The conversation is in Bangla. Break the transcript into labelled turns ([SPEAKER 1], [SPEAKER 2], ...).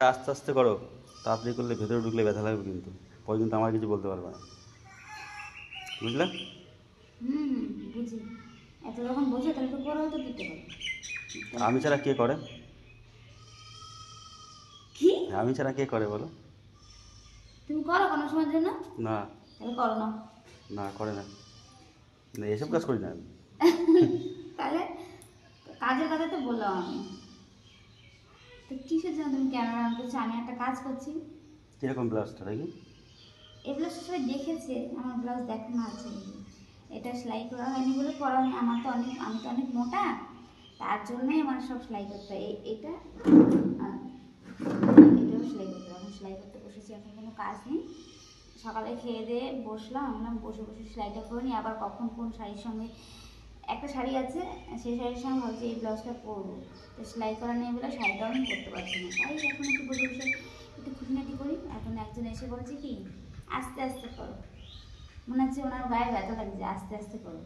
[SPEAKER 1] আস্তে আস্তে করো, তাড়াতাড়ি করলে ভেতরে ঢুকলে ব্যথা লাগবে কিন্তু, পরে কিন্তু আমার কিছু বলতে পারবে না, বুঝলে?
[SPEAKER 2] হুম, বুঝি। এত যখন বোঝো তাহলে তো করেও তো দিতে হবে।
[SPEAKER 1] আমি ছাড়া কে করে?
[SPEAKER 2] কি?
[SPEAKER 1] আমি ছাড়া কে করে বলো?
[SPEAKER 2] তুমি করো কোনো সময়ের জন্য?
[SPEAKER 1] না।
[SPEAKER 2] তাহলে করো না।
[SPEAKER 1] না করে না, না এসব কাজ করি না আমি।
[SPEAKER 2] তাহলে কাজের কথা তো বললাম আমি। তো কিসের জন্য তুমি ক্যামেরা অন করছো? আমি একটা কাজ করছি।
[SPEAKER 1] কীরকম ব্লাউজটা দেখি?
[SPEAKER 2] এই ব্লাউজটা সবাই দেখেছে, আমার ব্লাউজ দেখানো আছে। এটা সেলাই করা হয়নি বলে পরা হয়নি। আমার তো অনেক, আমি তো অনেক মোটা, তার জন্যই আমার সব সেলাই করতে হয়। এটা আর এটাও সেলাই করতে হয়। এখন সেলাই করতে বসেছি, এখন কোনো কাজ নেই। সকালে খেয়ে দিয়ে বসলাম, আমরা বসে বসে সেলাইটা করে নিই। আবার কখন কোন শাড়ির সঙ্গে, একটা শাড়ি আছে, সেই শাড়ির সঙ্গে ভাবছি এই ব্লাউজটা পরবো, তো সেলাই করা নেই বলে শাড়িটাও আমি পরতে পারছি না। তাই এখন একটু বসে বসে একটু খুঁটিনাটি করি। এখন একজন এসে বলেছে কি, আস্তে আস্তে করো। মনে হচ্ছে ওনার গায়ে ব্যথা লাগছে, আস্তে আস্তে করো।